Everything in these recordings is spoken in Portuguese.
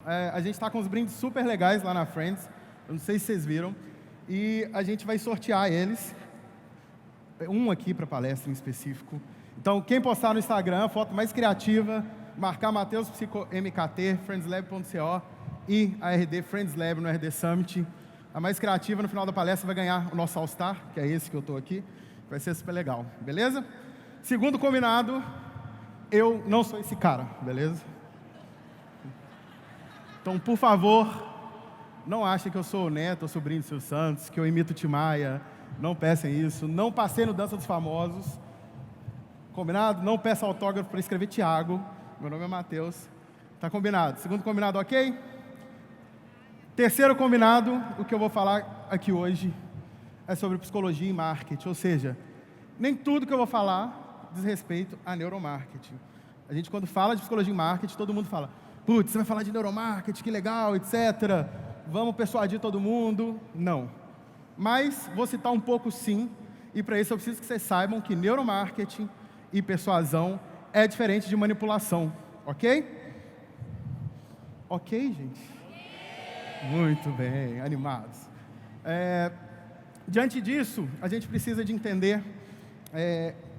a gente está com uns brindes super legais lá na Friends. Eu não sei se vocês viram. E a gente vai sortear eles. Um aqui para palestra em específico. Então, quem postar no Instagram, a foto mais criativa, marcar Matheus Psico MKT, friendslab.co e a RD Friends Lab no RD Summit. A mais criativa no final da palestra vai ganhar o nosso All-Star, que é esse que eu estou aqui. Vai ser super legal, beleza? Segundo combinado, eu não sou esse cara, beleza? Então, por favor, não achem que eu sou o neto ou sobrinho do Silvio Santos, que eu imito o Tim Maia. Não peçam isso. Não passei no Dança dos Famosos. Combinado? Não peça autógrafo para escrever Thiago. Meu nome é Matheus. Tá combinado? Segundo combinado, ok? Terceiro combinado, o que eu vou falar aqui hoje é sobre psicologia e marketing. Ou seja, nem tudo que eu vou falar diz respeito a neuromarketing. A gente, quando fala de psicologia e marketing, todo mundo fala: putz, você vai falar de neuromarketing, que legal, etc. Vamos persuadir todo mundo. Não. Mas vou citar um pouco sim, e para isso eu preciso que vocês saibam que neuromarketing e persuasão é diferente de manipulação, ok? Ok, gente? Muito bem, animados. Diante disso, a gente precisa de entender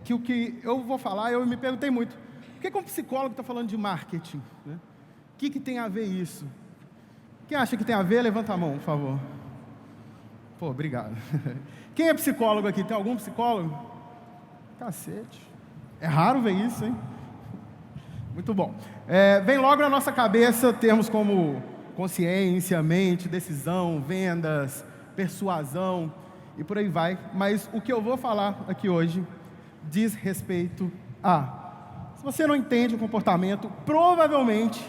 que o que eu vou falar, eu me perguntei muito, por que um psicólogo está falando de marketing? Né? O que tem a ver isso? Quem acha que tem a ver, levanta a mão, por favor. Pô, obrigado. Quem é psicólogo aqui? Tem algum psicólogo? Cacete. É raro ver isso, hein? Muito bom. Vem logo na nossa cabeça termos como consciência, mente, decisão, vendas, persuasão e por aí vai. Mas o que eu vou falar aqui hoje diz respeito a... Se você não entende o comportamento, provavelmente,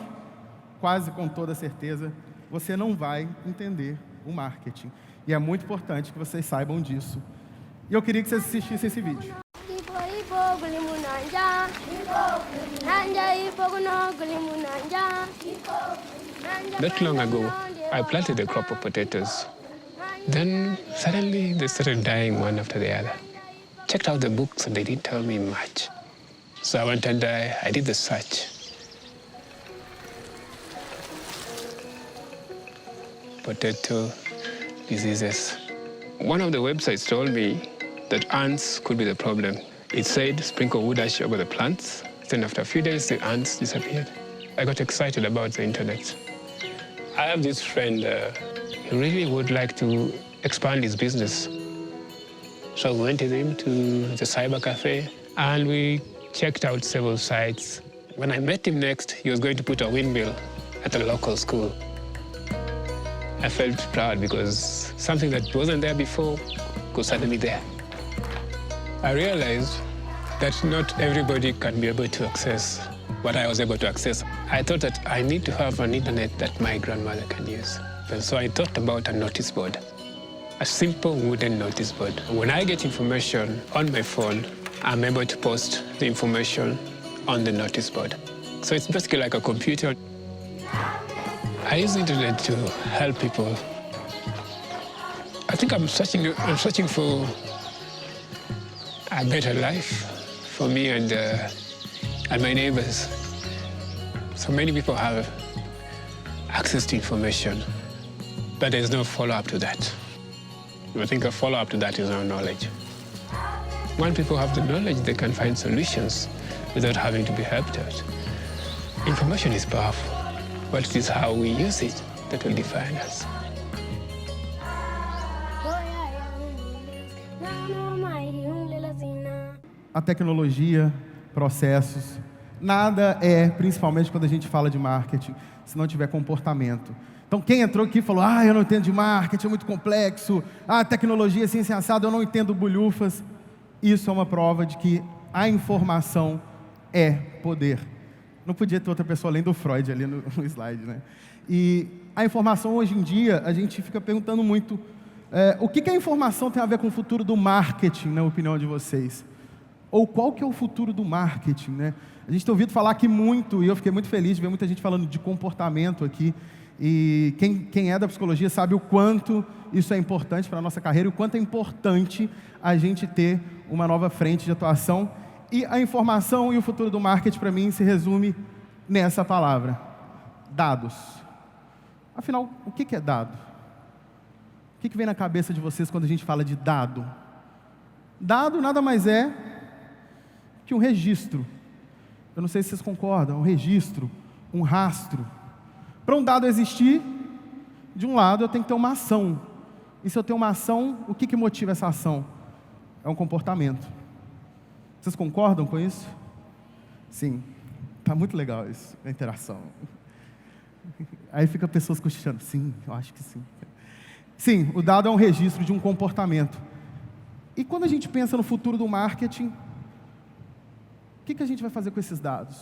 quase com toda certeza, você não vai entender o marketing. E é muito importante que vocês saibam disso. E eu queria que vocês assistissem esse vídeo. Not long ago, I planted a crop of potatoes. Then suddenly they started dying one after the other. Checked out the books and they didn't tell me much. So I went and I did the search. Potato diseases. One of the websites told me that ants could be the problem. It said sprinkle wood ash over the plants. Then after a few days, the ants disappeared. I got excited about the internet. I have this friend, he really would like to expand his business. So we went with him to the cyber cafe and we checked out several sites. When I met him next, he was going to put a windmill at a local school. I felt proud because something that wasn't there before was suddenly there. I realized that not everybody can be able to access what I was able to access. I thought that I need to have an internet that my grandmother can use. And so I thought about a notice board, a simple wooden notice board. When I get information on my phone, I'm able to post the information on the notice board. So it's basically like a computer. I use the internet to help people. I think I'm searching for a better life for me and my neighbors. So many people have access to information, but there's no follow-up to that. I think a follow-up to that is our knowledge. When people have the knowledge, they can find solutions without having to be helped out. Information is powerful, but it is how we use it that will define us. A tecnologia, processos, nada principalmente quando a gente fala de marketing, se não tiver comportamento. Então, quem entrou aqui e falou: eu não entendo de marketing, é muito complexo, tecnologia, ciência assada, eu não entendo bulhufas. Isso é uma prova de que a informação é poder. Não podia ter outra pessoa além do Freud ali no slide, né? E a informação, hoje em dia, a gente fica perguntando muito, o que a informação tem a ver com o futuro do marketing, na opinião de vocês? Ou qual que é o futuro do marketing, né? A gente tem ouvido falar aqui muito, e eu fiquei muito feliz de ver muita gente falando de comportamento aqui. E quem é da psicologia sabe o quanto isso é importante para a nossa carreira, e o quanto é importante a gente ter uma nova frente de atuação. E a informação e o futuro do marketing, para mim, se resume nessa palavra: dados. Afinal, o que é dado? O que vem na cabeça de vocês quando a gente fala de dado? Dado nada mais é que um registro. Eu não sei se vocês concordam, um registro, um rastro. Para um dado existir, de um lado eu tenho que ter uma ação. E se eu tenho uma ação, o que motiva essa ação? É um comportamento. Vocês concordam com isso? Sim. Está muito legal isso, a interação. Aí fica pessoas questionando. Sim, eu acho que sim. Sim, o dado é um registro de um comportamento. E quando a gente pensa no futuro do marketing, o que a gente vai fazer com esses dados?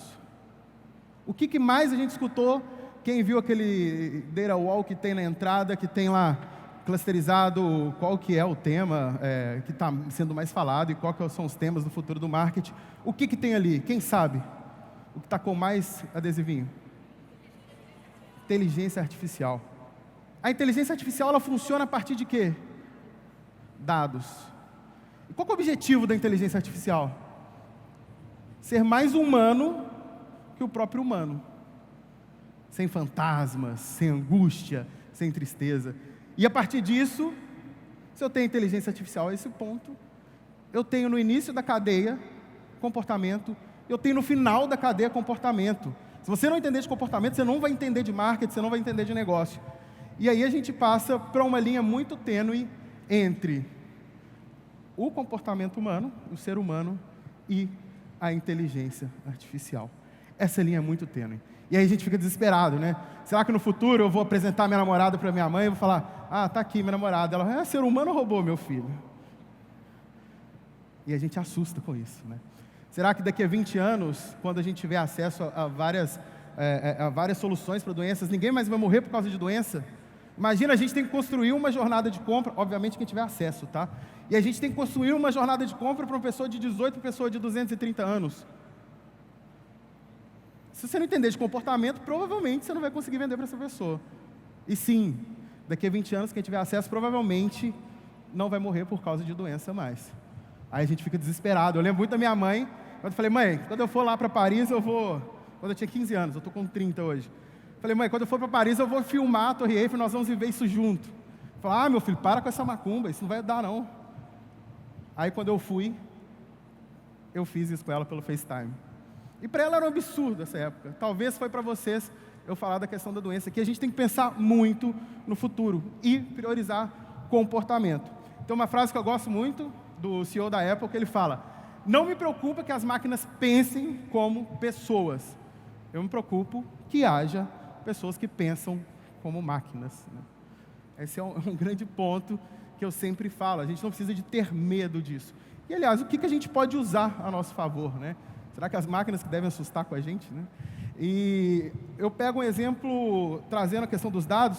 O que mais a gente escutou? Quem viu aquele data wall que tem na entrada, que tem lá clusterizado qual que é o tema que está sendo mais falado e qual que são os temas do futuro do marketing? O que tem ali? Quem sabe? O que está com mais adesivinho? Inteligência artificial. A inteligência artificial, ela funciona a partir de quê? Dados. E qual é o objetivo da inteligência artificial? Ser mais humano que o próprio humano. Sem fantasmas, sem angústia, sem tristeza. E a partir disso, se eu tenho inteligência artificial a esse ponto, eu tenho no início da cadeia comportamento, eu tenho no final da cadeia comportamento. Se você não entender de comportamento, você não vai entender de marketing, você não vai entender de negócio. E aí a gente passa para uma linha muito tênue entre o comportamento humano, o ser humano e a inteligência artificial. Essa linha é muito tênue. E aí a gente fica desesperado, né? Será que no futuro eu vou apresentar minha namorada para minha mãe e vou falar, tá aqui minha namorada. Ela, ser humano roubou meu filho. E a gente assusta com isso, né? Será que daqui a 20 anos, quando a gente tiver acesso a várias soluções para doenças, ninguém mais vai morrer por causa de doença? Imagina, a gente tem que construir uma jornada de compra, obviamente quem tiver acesso, tá? E a gente tem que construir uma jornada de compra para uma pessoa de 18 para uma pessoa de 230 anos. Se você não entender de comportamento, provavelmente você não vai conseguir vender para essa pessoa. E sim, daqui a 20 anos, quem tiver acesso, provavelmente não vai morrer por causa de doença mais. Aí a gente fica desesperado. Eu lembro muito da minha mãe, quando eu falei, mãe, quando eu for lá para Paris, eu vou... Quando eu tinha 15 anos, eu estou com 30 hoje. Falei, mãe, quando eu for para Paris, eu vou filmar a Torre Eiffel, nós vamos viver isso junto. Falei, meu filho, para com essa macumba, isso não vai dar não. Aí quando eu fui, eu fiz isso com ela pelo FaceTime. E para ela era um absurdo essa época. Talvez foi para vocês eu falar da questão da doença, que a gente tem que pensar muito no futuro e priorizar comportamento. Tem uma frase que eu gosto muito do CEO da Apple, que ele fala, não me preocupa que as máquinas pensem como pessoas. Eu me preocupo que haja pessoas que pensam como máquinas, né? Esse é um grande ponto que eu sempre falo. A gente não precisa de ter medo disso. E, aliás, o que a gente pode usar a nosso favor, né? Será que as máquinas que devem assustar com a gente, né? E eu pego um exemplo, trazendo a questão dos dados.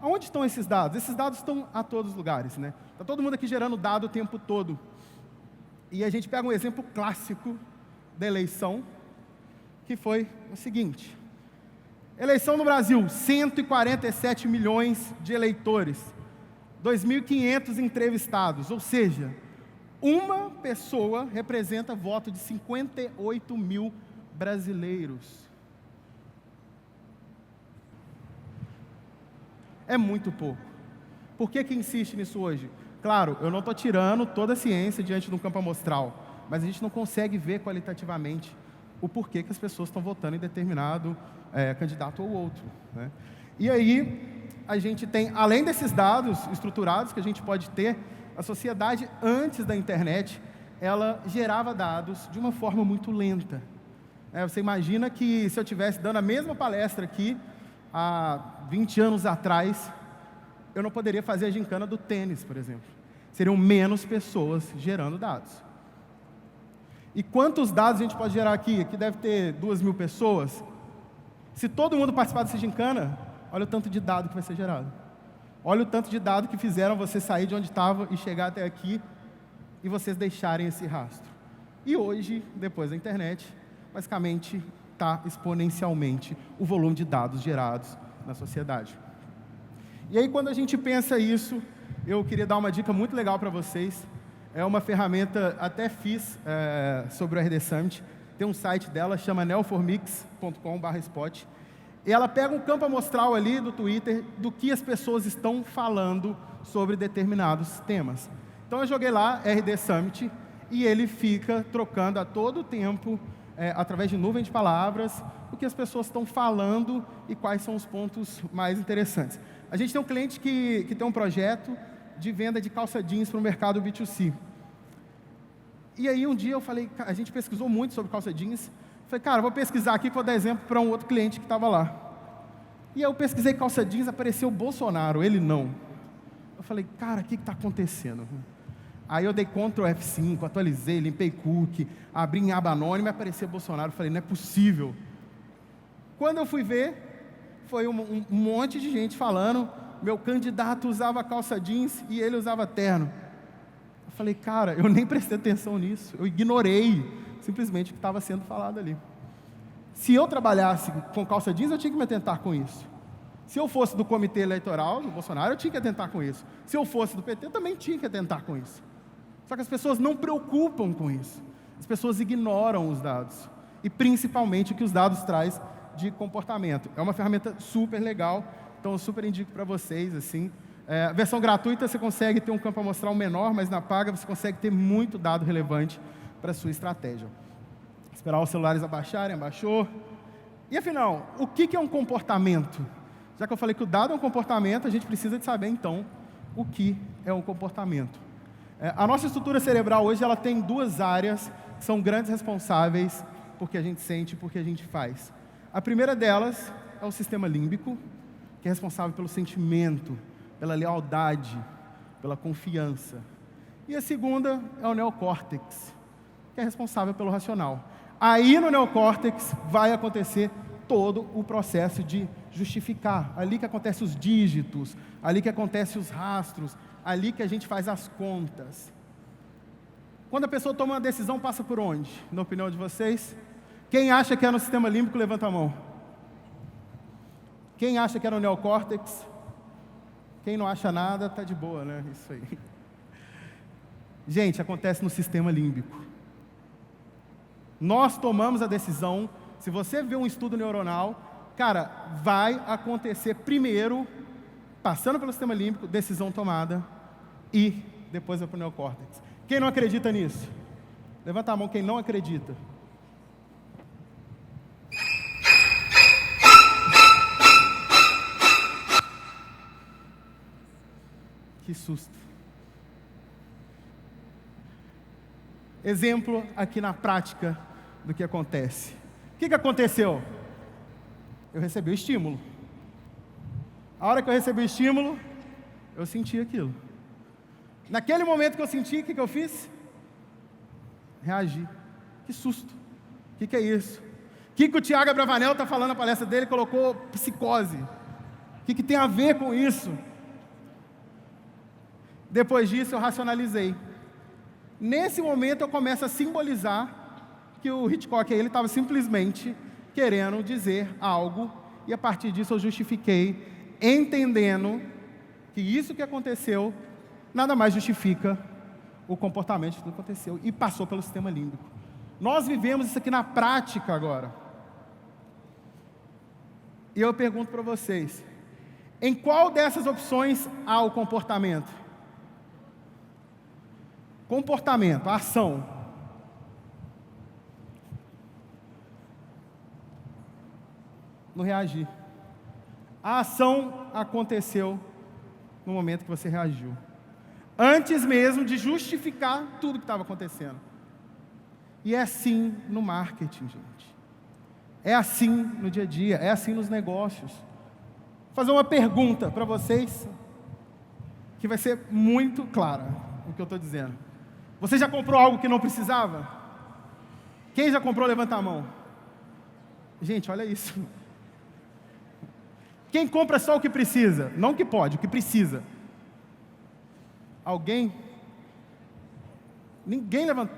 Aonde estão esses dados? Esses dados estão a todos os lugares, né? Está todo mundo aqui gerando dado o tempo todo. E a gente pega um exemplo clássico da eleição, que foi o seguinte. Eleição no Brasil, 147 milhões de eleitores, 2.500 entrevistados, ou seja, uma pessoa representa voto de 58 mil brasileiros. É muito pouco. Por que insiste nisso hoje? Claro, eu não estou tirando toda a ciência diante de um campo amostral, mas a gente não consegue ver qualitativamente o porquê que as pessoas estão votando em determinado candidato ou outro, né? E aí, a gente tem, além desses dados estruturados que a gente pode ter, a sociedade, antes da internet, ela gerava dados de uma forma muito lenta. Você imagina que se eu estivesse dando a mesma palestra aqui, há 20 anos atrás, eu não poderia fazer a gincana do tênis, por exemplo. Seriam menos pessoas gerando dados. E quantos dados a gente pode gerar aqui? Aqui deve ter 2.000 pessoas. Se todo mundo participar dessa gincana, olha o tanto de dado que vai ser gerado. Olha o tanto de dado que fizeram você sair de onde estava e chegar até aqui e vocês deixarem esse rastro. E hoje, depois da internet, basicamente está exponencialmente o volume de dados gerados na sociedade. E aí, quando a gente pensa isso, eu queria dar uma dica muito legal para vocês. É uma ferramenta, até fiz sobre o RD Summit. Tem um site dela, chama neoformix.com/spot. E ela pega um campo amostral ali do Twitter do que as pessoas estão falando sobre determinados temas. Então eu joguei lá RD Summit e ele fica trocando a todo tempo, através de nuvem de palavras, o que as pessoas estão falando e quais são os pontos mais interessantes. A gente tem um cliente que tem um projeto de venda de calça jeans para o mercado B2C. E aí um dia eu falei, a gente pesquisou muito sobre calça jeans. Falei, cara, vou pesquisar aqui, vou dar exemplo para um outro cliente que estava lá. E eu pesquisei calça jeans, apareceu o Bolsonaro, ele não. Eu falei, cara, o que está acontecendo? Aí eu dei Ctrl F5, atualizei, limpei cookie, abri em aba anônima e apareceu Bolsonaro. Eu falei, não é possível. Quando eu fui ver, foi um monte de gente falando, meu candidato usava calça jeans e ele usava terno. Eu falei, cara, eu nem prestei atenção nisso, eu ignorei simplesmente o que estava sendo falado ali. Se eu trabalhasse com calça jeans, eu tinha que me atentar com isso. Se eu fosse do comitê eleitoral do Bolsonaro, eu tinha que atentar com isso. Se eu fosse do PT, eu também tinha que atentar com isso. Só que as pessoas não preocupam com isso. As pessoas ignoram os dados. E principalmente o que os dados trazem de comportamento. É uma ferramenta super legal, então eu super indico para vocês, assim. A versão gratuita você consegue ter um campo amostral menor, mas na paga você consegue ter muito dado relevante para a sua estratégia. Esperar os celulares abaixarem, abaixou. E afinal, o que é um comportamento? Já que eu falei que o dado é um comportamento, a gente precisa de saber então o que é um comportamento. A nossa estrutura cerebral hoje ela tem duas áreas que são grandes responsáveis por que a gente sente e por que a gente faz. A primeira delas é o sistema límbico, que é responsável pelo sentimento, pela lealdade, pela confiança. E a segunda é o neocórtex, que é responsável pelo racional. Aí no neocórtex vai acontecer todo o processo de justificar. Ali que acontecem os dígitos, ali que acontecem os rastros, ali que a gente faz as contas. Quando a pessoa toma uma decisão, passa por onde? Na opinião de vocês? Quem acha que é no sistema límbico, levanta a mão. Quem acha que é no neocórtex? Quem não acha nada, está de boa, né? Isso aí. Gente, acontece no sistema límbico. Nós tomamos a decisão, se você vê um estudo neuronal, cara, vai acontecer primeiro, passando pelo sistema límbico, decisão tomada, e depois vai para o neocórtex. Quem não acredita nisso? Levanta a mão quem não acredita. Que susto. Exemplo aqui na prática do que acontece. O que aconteceu? Eu recebi o estímulo. A hora que eu recebi o estímulo, eu senti aquilo. Naquele momento que eu senti, o que eu fiz? Reagi. Que susto. O que é isso? O que o Tiago Abravanel está falando na palestra dele? Colocou psicose. O que tem a ver com isso? Depois disso, eu racionalizei. Nesse momento, eu começo a simbolizar que o Hitchcock ele estava simplesmente querendo dizer algo, e a partir disso eu justifiquei, entendendo que isso que aconteceu nada mais justifica o comportamento que aconteceu, e passou pelo sistema límbico. Nós vivemos isso aqui na prática agora. E eu pergunto para vocês, em qual dessas opções há o comportamento? Comportamento, a ação. No reagir. A ação aconteceu no momento que você reagiu. Antes mesmo de justificar tudo que estava acontecendo. E é assim no marketing, gente. É assim no dia a dia, é assim nos negócios. Vou fazer uma pergunta para vocês, que vai ser muito clara o que eu estou dizendo. Você já comprou algo que não precisava? Quem já comprou, levanta a mão. Gente, olha isso. Quem compra só o que precisa? Não o que pode, o que precisa. Alguém?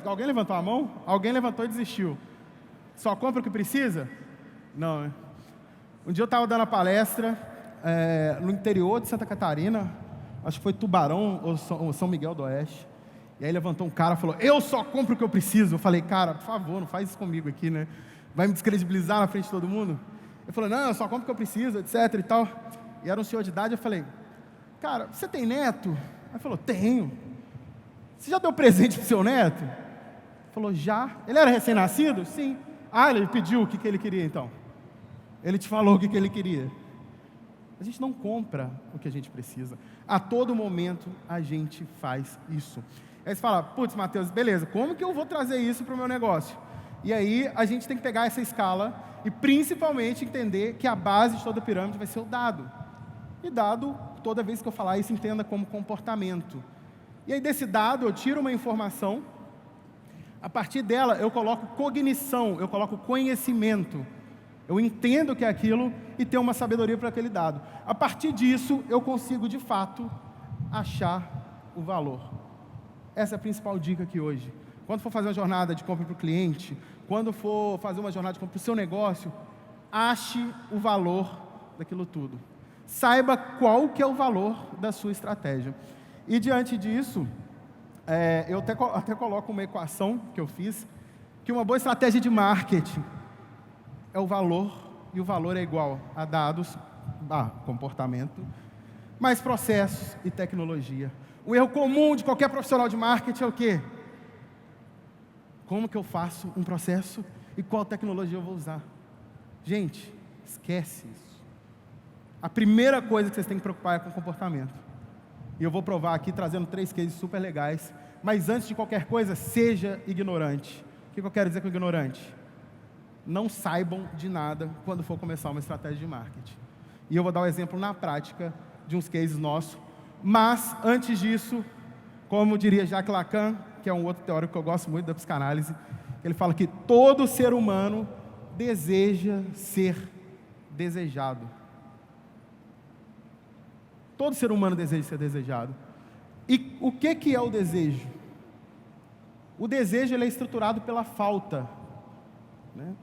Alguém levantou a mão? Alguém levantou e desistiu. Só compra o que precisa? Não, né? Um dia eu estava dando a palestra no interior de Santa Catarina, acho que foi Tubarão ou São Miguel do Oeste. E aí levantou um cara e falou, eu só compro o que eu preciso. Eu falei, cara, por favor, não faz isso comigo aqui, né? Vai me descredibilizar na frente de todo mundo? Ele falou, não, eu só compro o que eu preciso, etc e tal. E era um senhor de idade, eu falei, cara, você tem neto? Ele falou, tenho. Você já deu presente pro seu neto? Ele falou, já. Ele era recém-nascido? Sim. Ah, ele pediu o que ele queria então. Ele te falou o que ele queria. A gente não compra o que a gente precisa. A todo momento a gente faz isso. Aí você fala, putz, Mateus, beleza, como que eu vou trazer isso para o meu negócio? E aí a gente tem que pegar essa escala e principalmente entender que a base de toda a pirâmide vai ser o dado. E dado, toda vez que eu falar isso, entenda como comportamento. E aí desse dado eu tiro uma informação, a partir dela eu coloco cognição, eu coloco conhecimento. Eu entendo o que é aquilo e tenho uma sabedoria para aquele dado. A partir disso, eu consigo, de fato, achar o valor. Essa é a principal dica aqui hoje. Quando for fazer uma jornada de compra para o cliente, quando for fazer uma jornada de compra para o seu negócio, ache o valor daquilo tudo. Saiba qual que é o valor da sua estratégia. E diante disso, eu até coloco uma equação que eu fiz, que uma boa estratégia de marketing é o valor, e o valor é igual a dados, comportamento, mais processos e tecnologia. O erro comum de qualquer profissional de marketing é o quê? Como que eu faço um processo e qual tecnologia eu vou usar? Gente, esquece isso. A primeira coisa que vocês têm que preocupar é com o comportamento. E eu vou provar aqui trazendo 3 cases super legais. Mas antes de qualquer coisa, seja ignorante. O que eu quero dizer com ignorante? Não saibam de nada quando for começar uma estratégia de marketing. E eu vou dar um exemplo na prática de uns cases nossos. Mas, antes disso, como diria Jacques Lacan, que é um outro teórico que eu gosto muito da psicanálise, ele fala que todo ser humano deseja ser desejado. Todo ser humano deseja ser desejado. E o que é o desejo? O desejo ele é estruturado pela falta, né?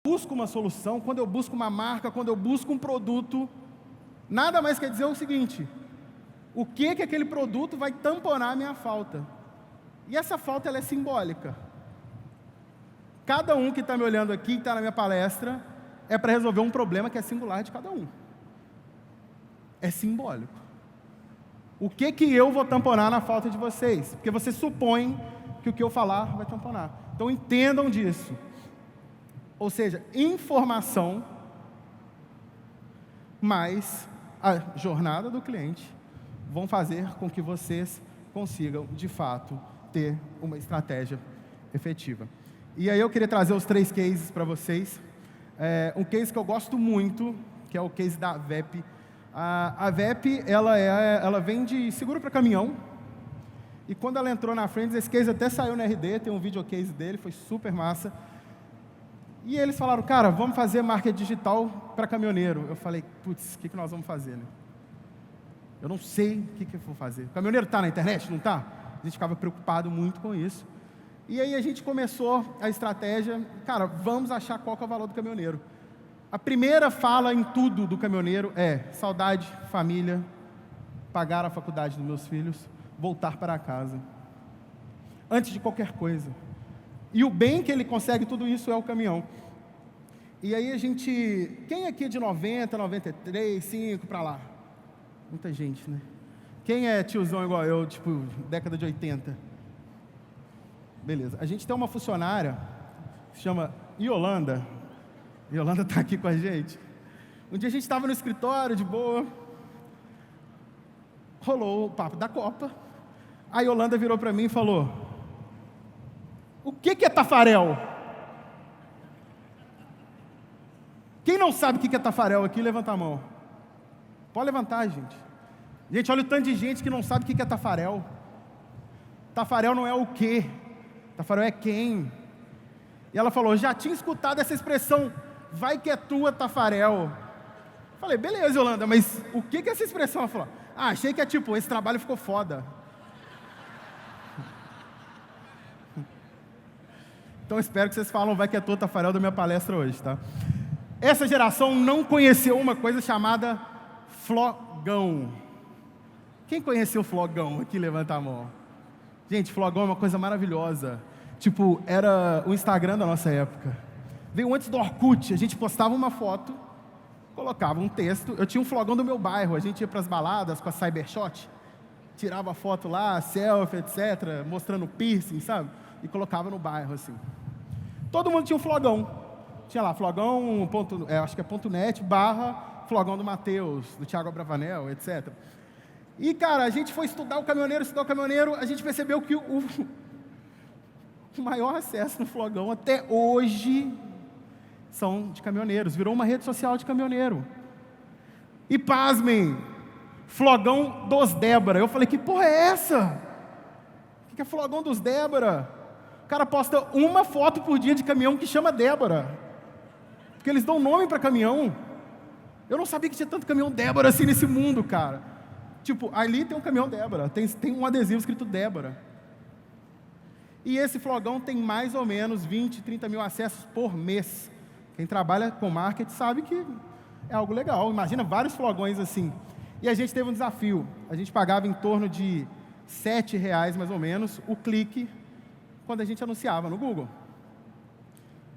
Quando eu busco uma solução, quando eu busco uma marca, quando eu busco um produto, nada mais quer dizer o seguinte: o que aquele produto vai tamponar a minha falta? E essa falta ela é simbólica. Cada um que está me olhando aqui, que está na minha palestra, é para resolver um problema que é singular de cada um. É simbólico. O que eu vou tamponar na falta de vocês? Porque você supõe que o que eu falar vai tamponar. Então entendam disso. Ou seja, informação mais a jornada do cliente vão fazer com que vocês consigam, de fato, ter uma estratégia efetiva. E aí eu queria trazer os 3 cases para vocês. Um case que eu gosto muito, que é o case da VEP. A VEP, ela vende seguro para caminhão. E quando ela entrou na frente, esse case até saiu no RD, tem um videocase dele, foi super massa. E eles falaram, cara, vamos fazer marketing digital para caminhoneiro. Eu falei, putz, o que nós vamos fazer, né? Eu não sei o que eu vou fazer. O caminhoneiro está na internet? Não está? A gente ficava preocupado muito com isso. E aí a gente começou a estratégia, cara, vamos achar qual que é o valor do caminhoneiro. A primeira fala em tudo do caminhoneiro é saudade, família, pagar a faculdade dos meus filhos, voltar para casa. Antes de qualquer coisa. E o bem que ele consegue tudo isso é o caminhão. E aí a gente... Quem aqui é de 90, 93, 5 para lá? Muita gente, né? Quem é tiozão igual eu, tipo, década de 80? Beleza. A gente tem uma funcionária que se chama Yolanda. Yolanda está aqui com a gente. Um dia a gente estava no escritório, de boa. Rolou o papo da Copa. A Yolanda virou para mim e falou: o que é Tafarel? Quem não sabe o que é Tafarel aqui, levanta a mão. Pode levantar, gente. Gente, olha o tanto de gente que não sabe o que é Tafarel. Tafarel não é o quê? Tafarel é quem? E ela falou, já tinha escutado essa expressão, vai que é tua, Tafarel. Falei, beleza, Yolanda, mas o que é essa expressão? Ela falou, achei que é tipo, esse trabalho ficou foda. Então espero que vocês falam vai que é tua, Tafarel, da minha palestra hoje, tá? Essa geração não conheceu uma coisa chamada flogão. Quem conheceu o flogão aqui? Levanta a mão. Gente, flogão é uma coisa maravilhosa. Tipo, era o Instagram da nossa época. Veio antes do Orkut, a gente postava uma foto, colocava um texto. Eu tinha um flogão do meu bairro, a gente ia para as baladas com a Cybershot, tirava foto lá, selfie, etc., mostrando piercing, sabe? E colocava no bairro, assim. Todo mundo tinha um flogão. Tinha lá, flogão, acho que é .net, / flogão do Matheus, do Thiago Abravanel, etc. E, cara, a gente foi estudar o caminhoneiro, a gente percebeu que o maior acesso no flogão até hoje são de caminhoneiros. Virou uma rede social de caminhoneiro. E pasmem, flogão dos Débora. Eu falei, que porra é essa? O que é flogão dos Débora? O cara posta uma foto por dia de caminhão que chama Débora. Porque eles dão nome para caminhão. Eu não sabia que tinha tanto caminhão Débora assim nesse mundo, cara. Tipo, ali tem um caminhão Débora, tem um adesivo escrito Débora. E esse flogão tem mais ou menos 20, 30 mil acessos por mês. Quem trabalha com marketing sabe que é algo legal. Imagina vários flogões assim. E a gente teve um desafio. A gente pagava em torno de R$7 mais ou menos o clique quando a gente anunciava no Google.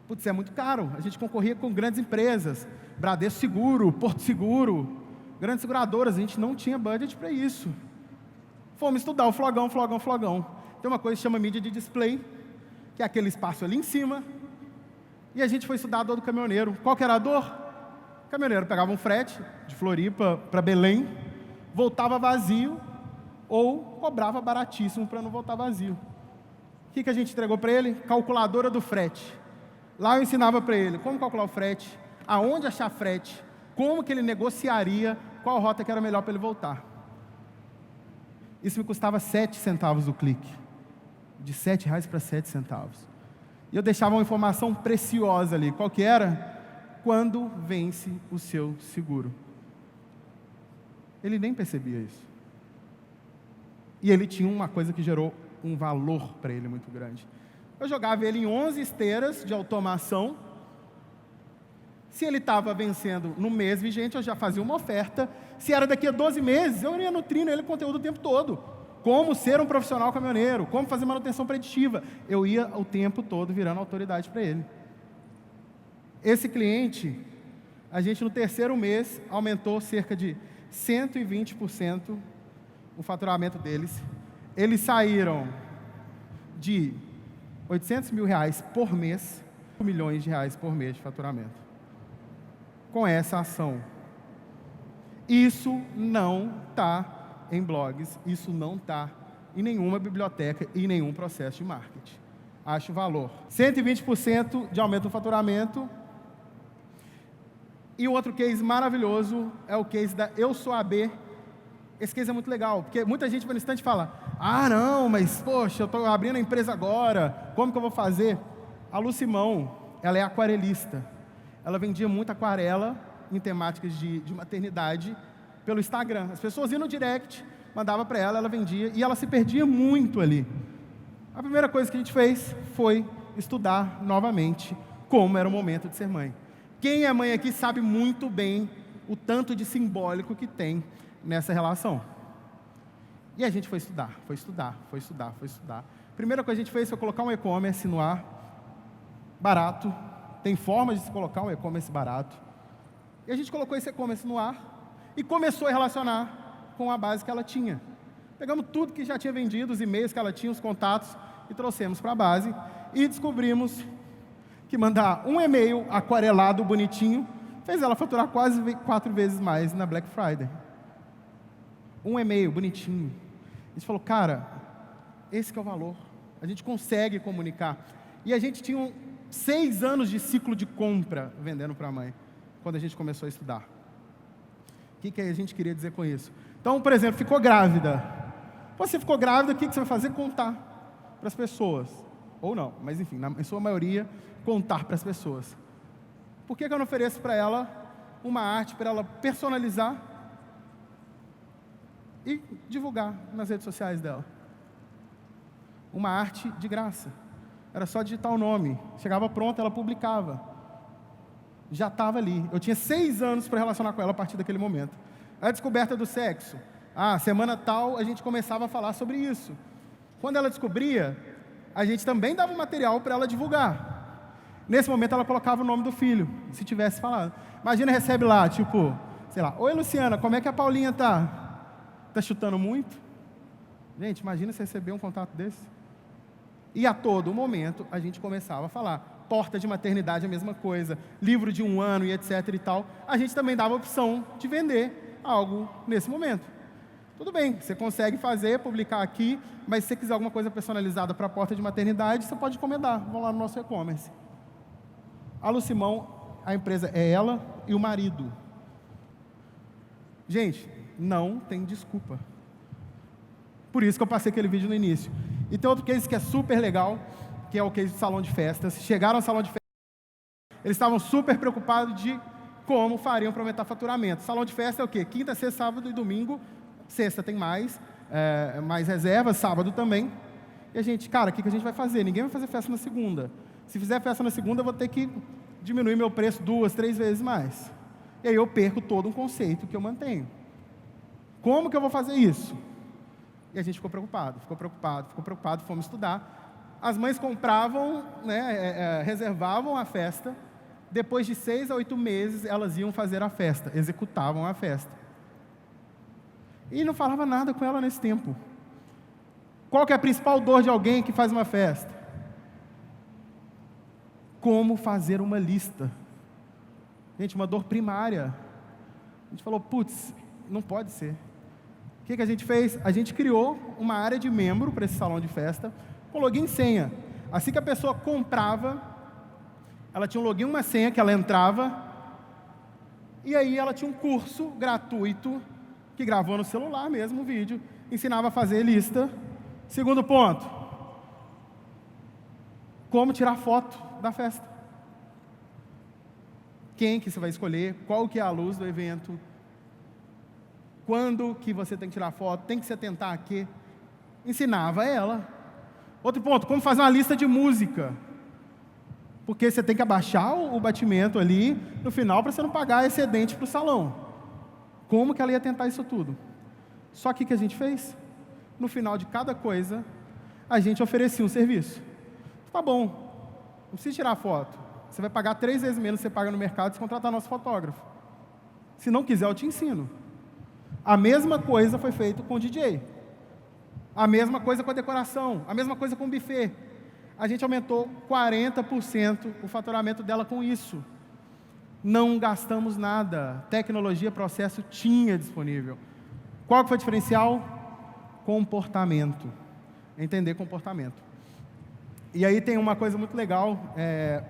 Putz, é muito caro. A gente concorria com grandes empresas, Bradesco Seguro, Porto Seguro, grandes seguradoras. A gente não tinha budget para isso. Fomos estudar o flogão. Tem uma coisa que chama mídia de display, que é aquele espaço ali em cima. E a gente foi estudar a dor do caminhoneiro. Qual que era a dor? O caminhoneiro pegava um frete de Floripa para Belém, voltava vazio ou cobrava baratíssimo para não voltar vazio. O que a gente entregou para ele? Calculadora do frete. Lá eu ensinava para ele como calcular o frete, aonde achar frete, como que ele negociaria, qual rota que era melhor para ele voltar. Isso me custava 7 centavos o clique. De R$7 para 7 centavos. E eu deixava uma informação preciosa ali. Qual que era? Quando vence o seu seguro. Ele nem percebia isso. E ele tinha uma coisa que gerou um valor para ele muito grande. Eu jogava ele em 11 esteiras de automação. Se ele estava vencendo no mês vigente, eu já fazia uma oferta. Se era daqui a 12 meses, eu ia nutrindo ele conteúdo o tempo todo. Como ser um profissional caminhoneiro, como fazer manutenção preditiva. Eu ia o tempo todo virando autoridade para ele. Esse cliente, a gente no terceiro mês aumentou cerca de 120% o faturamento deles. Eles saíram de R$800 mil por mês, R$1 milhões por mês de faturamento. Com essa ação. Isso não está em blogs, isso não está em nenhuma biblioteca e em nenhum processo de marketing. Acho valor. 120% de aumento do faturamento. E o outro case maravilhoso é o case da Eu Sou AB. Esse case é muito legal, porque muita gente vai no instante e fala, não, mas poxa, eu estou abrindo a empresa agora, como que eu vou fazer? A Lu Simão, ela é aquarelista. Ela vendia muita aquarela em temáticas de maternidade pelo Instagram. As pessoas iam no direct, mandava para ela, ela vendia, e ela se perdia muito ali. A primeira coisa que a gente fez foi estudar novamente como era o momento de ser mãe. Quem é mãe aqui sabe muito bem o tanto de simbólico que tem nessa relação. E a gente foi estudar. Primeira coisa que a gente fez foi colocar um e-commerce no ar, barato. Tem formas de se colocar um e-commerce barato. E a gente colocou esse e-commerce no ar e começou a relacionar com a base que ela tinha. Pegamos tudo que já tinha vendido, os e-mails que ela tinha, os contatos, e trouxemos para a base. E descobrimos que mandar um e-mail aquarelado, bonitinho, fez ela faturar quase 4 vezes mais na Black Friday. Um e-mail bonitinho. A gente falou, cara, esse que é o valor. A gente consegue comunicar. E a gente tinha 6 anos de ciclo de compra vendendo para a mãe, quando a gente começou a estudar. O que a gente queria dizer com isso? Então, por exemplo, ficou grávida. Você ficou grávida, o que você vai fazer? Contar para as pessoas. Ou não, mas enfim, na sua maioria, contar para as pessoas. Por que eu não ofereço para ela uma arte para ela personalizar e divulgar nas redes sociais dela? Uma arte de graça. Era só digitar o nome. Chegava pronta, ela publicava. Já estava ali. Eu tinha 6 anos para relacionar com ela a partir daquele momento. A descoberta do sexo. Semana tal, a gente começava a falar sobre isso. Quando ela descobria, a gente também dava um material para ela divulgar. Nesse momento ela colocava o nome do filho, se tivesse falado. Imagina, recebe lá, tipo, sei lá, oi Luciana, como é que a Paulinha tá? Tá chutando muito? Gente, imagina você receber um contato desse. E a todo momento a gente começava a falar. Porta de maternidade a mesma coisa, livro de 1 ano e etc e tal. A gente também dava a opção de vender algo nesse momento. Tudo bem, você consegue fazer, publicar aqui, mas se você quiser alguma coisa personalizada para a porta de maternidade, você pode encomendar. Vão lá no nosso e-commerce. A Lucimão, a empresa é ela e o marido. Gente, não tem desculpa. Por isso que eu passei aquele vídeo no início. E tem outro case que é super legal, que é o case do salão de festas. Chegaram ao salão de festas, eles estavam super preocupados de como fariam para aumentar faturamento. Salão de festa é o quê? Quinta, sexta, sábado e domingo. Sexta tem mais reservas, sábado também. E a gente, cara, o que a gente vai fazer? Ninguém vai fazer festa na segunda. Se fizer festa na segunda, eu vou ter que diminuir meu preço 2, 3 vezes mais. E aí eu perco todo um conceito que eu mantenho. Como que eu vou fazer isso? E a gente ficou preocupado, fomos estudar. As mães compravam, reservavam a festa. Depois de 6 a 8 meses, elas iam fazer a festa, executavam a festa. E não falava nada com ela nesse tempo. Qual que é a principal dor de alguém que faz uma festa? Como fazer uma lista. Gente, uma dor primária. A gente falou, putz, não pode ser. O que a gente fez? A gente criou uma área de membro para esse salão de festa, com login e senha. Assim que a pessoa comprava, ela tinha um login e uma senha que ela entrava, e aí ela tinha um curso gratuito, que gravou no celular mesmo o vídeo, ensinava a fazer lista. Segundo ponto, como tirar foto da festa. Quem que você vai escolher, qual que é a luz do evento, quando que você tem que tirar foto, tem que se atentar a quê? Ensinava ela. Outro ponto, como fazer uma lista de música. Porque você tem que abaixar o batimento ali no final para você não pagar excedente para o salão. Como que ela ia tentar isso tudo? Só que o que a gente fez? No final de cada coisa, a gente oferecia um serviço. Tá bom, não precisa tirar foto. Você vai pagar 3 vezes menos que você paga no mercado se contratar nosso fotógrafo. Se não quiser, eu te ensino. A mesma coisa foi feita com o DJ. A mesma coisa com a decoração. A mesma coisa com o buffet. A gente aumentou 40% o faturamento dela com isso. Não gastamos nada. Tecnologia, processo tinha disponível. Qual que foi o diferencial? Comportamento. Entender comportamento. E aí tem uma coisa muito legal,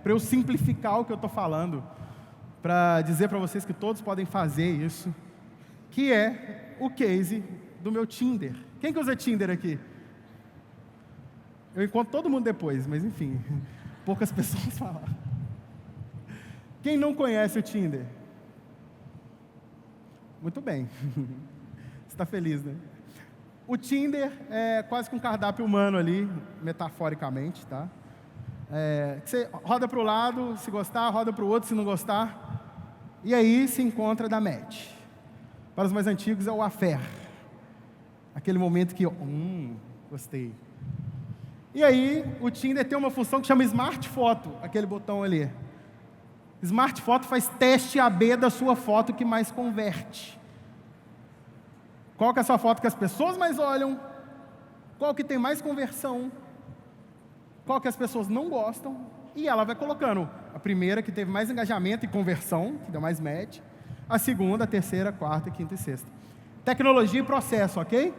para eu simplificar o que eu estou falando, para dizer para vocês que todos podem fazer isso, que é o case do meu Tinder. Quem que usa Tinder aqui? Eu encontro todo mundo depois, mas enfim, poucas pessoas falaram. Quem não conhece o Tinder? Muito bem. Você está feliz, né? O Tinder é quase que um cardápio humano ali, metaforicamente, tá? Você roda para o lado, se gostar, roda para o outro, se não gostar. E aí se encontra da match. Para os mais antigos é o affair. Aquele momento que, gostei. E aí o Tinder tem uma função que chama Smart Photo, aquele botão ali. Smart Photo faz teste AB da sua foto que mais converte. Qual que é a sua foto que as pessoas mais olham? Qual que tem mais conversão? Qual que as pessoas não gostam? E ela vai colocando a primeira que teve mais engajamento e conversão, que deu mais match. A segunda, a terceira, a quarta, a quinta e sexta. Tecnologia e processo, ok?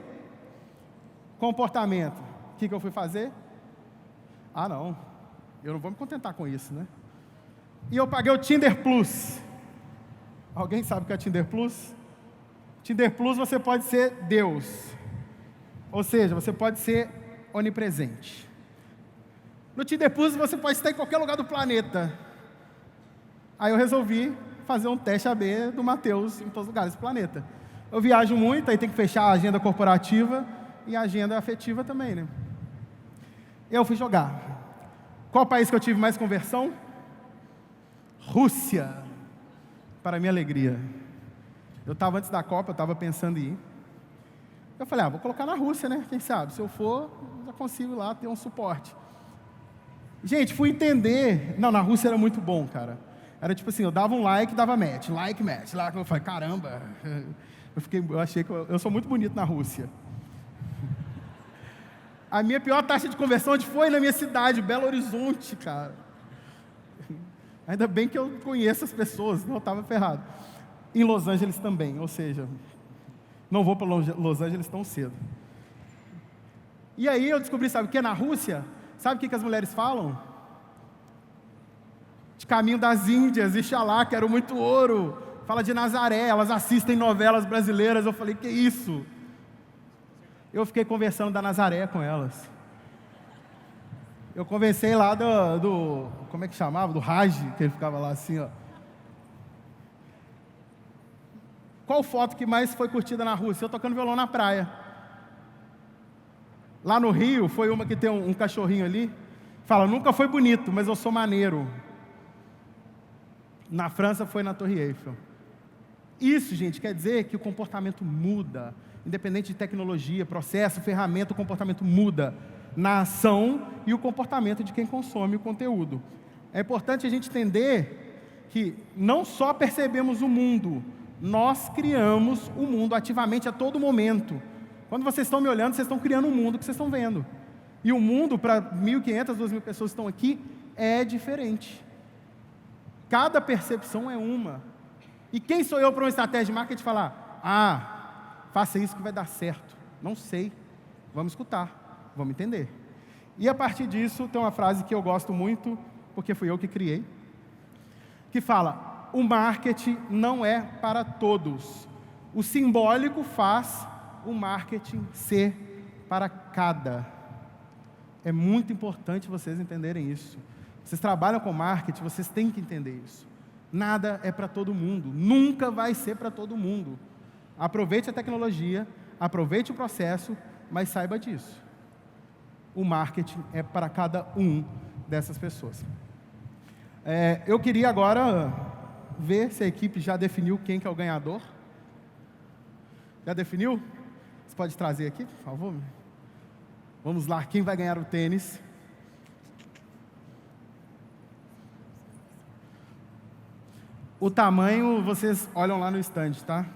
Comportamento. O que eu fui fazer? Não, eu não vou me contentar com isso, né? E eu paguei o Tinder Plus. Alguém sabe o que é Tinder Plus? Tinder Plus você pode ser Deus. Ou seja, você pode ser onipresente. No Tinder Plus você pode estar em qualquer lugar do planeta. Aí eu resolvi fazer um teste AB do Mateus em todos os lugares do planeta. Eu viajo muito, aí tem que fechar a agenda corporativa e a agenda afetiva também, né? Eu fui jogar. Qual país que eu tive mais conversão? Rússia. Para minha alegria. Eu estava antes da Copa, eu estava pensando em ir. Eu falei, vou colocar na Rússia, né? Quem sabe? Se eu for, já consigo lá ter um suporte. Gente, fui entender. Não, na Rússia era muito bom, cara. Era tipo assim, eu dava um like, dava match. Like, match. Lá eu falei, caramba. Eu achei que eu sou muito bonito na Rússia. A minha pior taxa de conversão onde foi na minha cidade, Belo Horizonte, cara. Ainda bem que eu conheço as pessoas, não estava ferrado. Em Los Angeles também, ou seja, não vou para Los Angeles tão cedo. E aí eu descobri, sabe o que? Na Rússia, sabe o que as mulheres falam? De caminho das Índias, Ixalá, quero muito ouro. Fala de Nazaré, elas assistem novelas brasileiras. Eu falei, que isso? Eu fiquei conversando da Nazaré com elas. Eu conversei lá como é que chamava? Do Raj, que ele ficava lá assim, ó. Qual foto que mais foi curtida na Rússia? Eu tocando violão na praia. Lá no Rio, foi uma que tem um cachorrinho ali. Fala, nunca foi bonito, mas eu sou maneiro. Na França foi na Torre Eiffel. Isso, gente, quer dizer que o comportamento muda. Independente de tecnologia, processo, ferramenta, o comportamento muda na ação e o comportamento de quem consome o conteúdo. É importante a gente entender que não só percebemos o mundo, nós criamos o mundo ativamente a todo momento. Quando vocês estão me olhando, vocês estão criando um mundo que vocês estão vendo. E o mundo, para 1.500, 2.000 pessoas que estão aqui, é diferente. Cada percepção é uma. E quem sou eu para uma estratégia de marketing falar, faça isso que vai dar certo? Não sei. Vamos escutar, vamos entender. E a partir disso, tem uma frase que eu gosto muito, porque fui eu que criei, que fala, o marketing não é para todos. O simbólico faz o marketing ser para cada. É muito importante vocês entenderem isso. Vocês trabalham com marketing, vocês têm que entender isso. Nada é para todo mundo, nunca vai ser para todo mundo. Aproveite a tecnologia, aproveite o processo, mas saiba disso. O marketing é para cada um dessas pessoas. Eu queria agora ver se a equipe já definiu quem que é o ganhador. Já definiu? Você pode trazer aqui, por favor? Vamos lá, quem vai ganhar o tênis? O tamanho, vocês olham lá no stand, tá?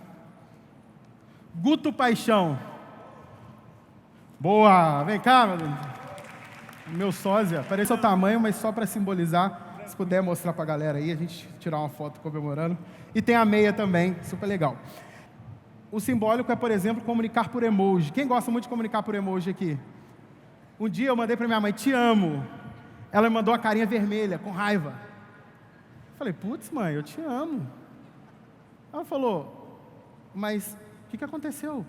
Guto Paixão. Boa, vem cá, meu sósia. Parece o tamanho, mas só para simbolizar. Se puder mostrar para a galera aí, a gente tirar uma foto comemorando. E tem a meia também, super legal. O simbólico é, por exemplo, comunicar por emoji. Quem gosta muito de comunicar por emoji aqui? Um dia eu mandei para minha mãe, te amo. Ela me mandou a carinha vermelha, com raiva. Falei, putz, mãe, eu te amo. Ela falou, mas o que aconteceu?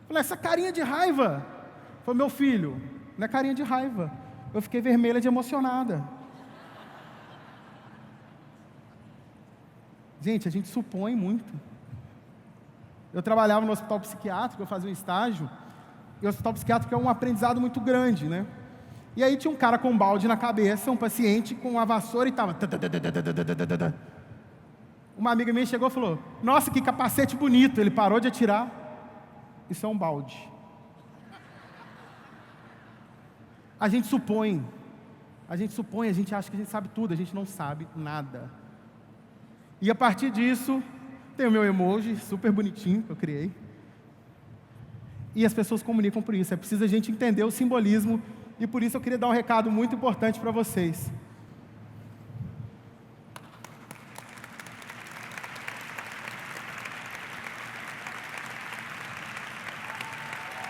Falei, essa carinha de raiva. Falei, meu filho, não é carinha de raiva. Eu fiquei vermelha de emocionada. Gente, a gente supõe muito. Eu trabalhava no hospital psiquiátrico, eu fazia um estágio, e o hospital psiquiátrico é um aprendizado muito grande, né? E aí tinha um cara com um balde na cabeça, um paciente com uma vassoura e estava... Uma amiga minha chegou e falou, nossa, que capacete bonito. Ele parou de atirar, isso é um balde. A gente supõe, a gente acha que a gente sabe tudo, a gente não sabe nada. E a partir disso, tem o meu emoji, super bonitinho, que eu criei. E as pessoas comunicam por isso, é preciso a gente entender o simbolismo. E por isso eu queria dar um recado muito importante para vocês.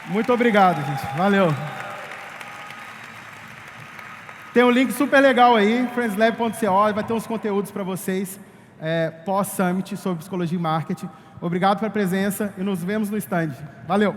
Muito obrigado, gente. Valeu. Tem um link super legal aí, friendslab.co, vai ter uns conteúdos para vocês pós-summit sobre psicologia e marketing. Obrigado pela presença e nos vemos no stand. Valeu.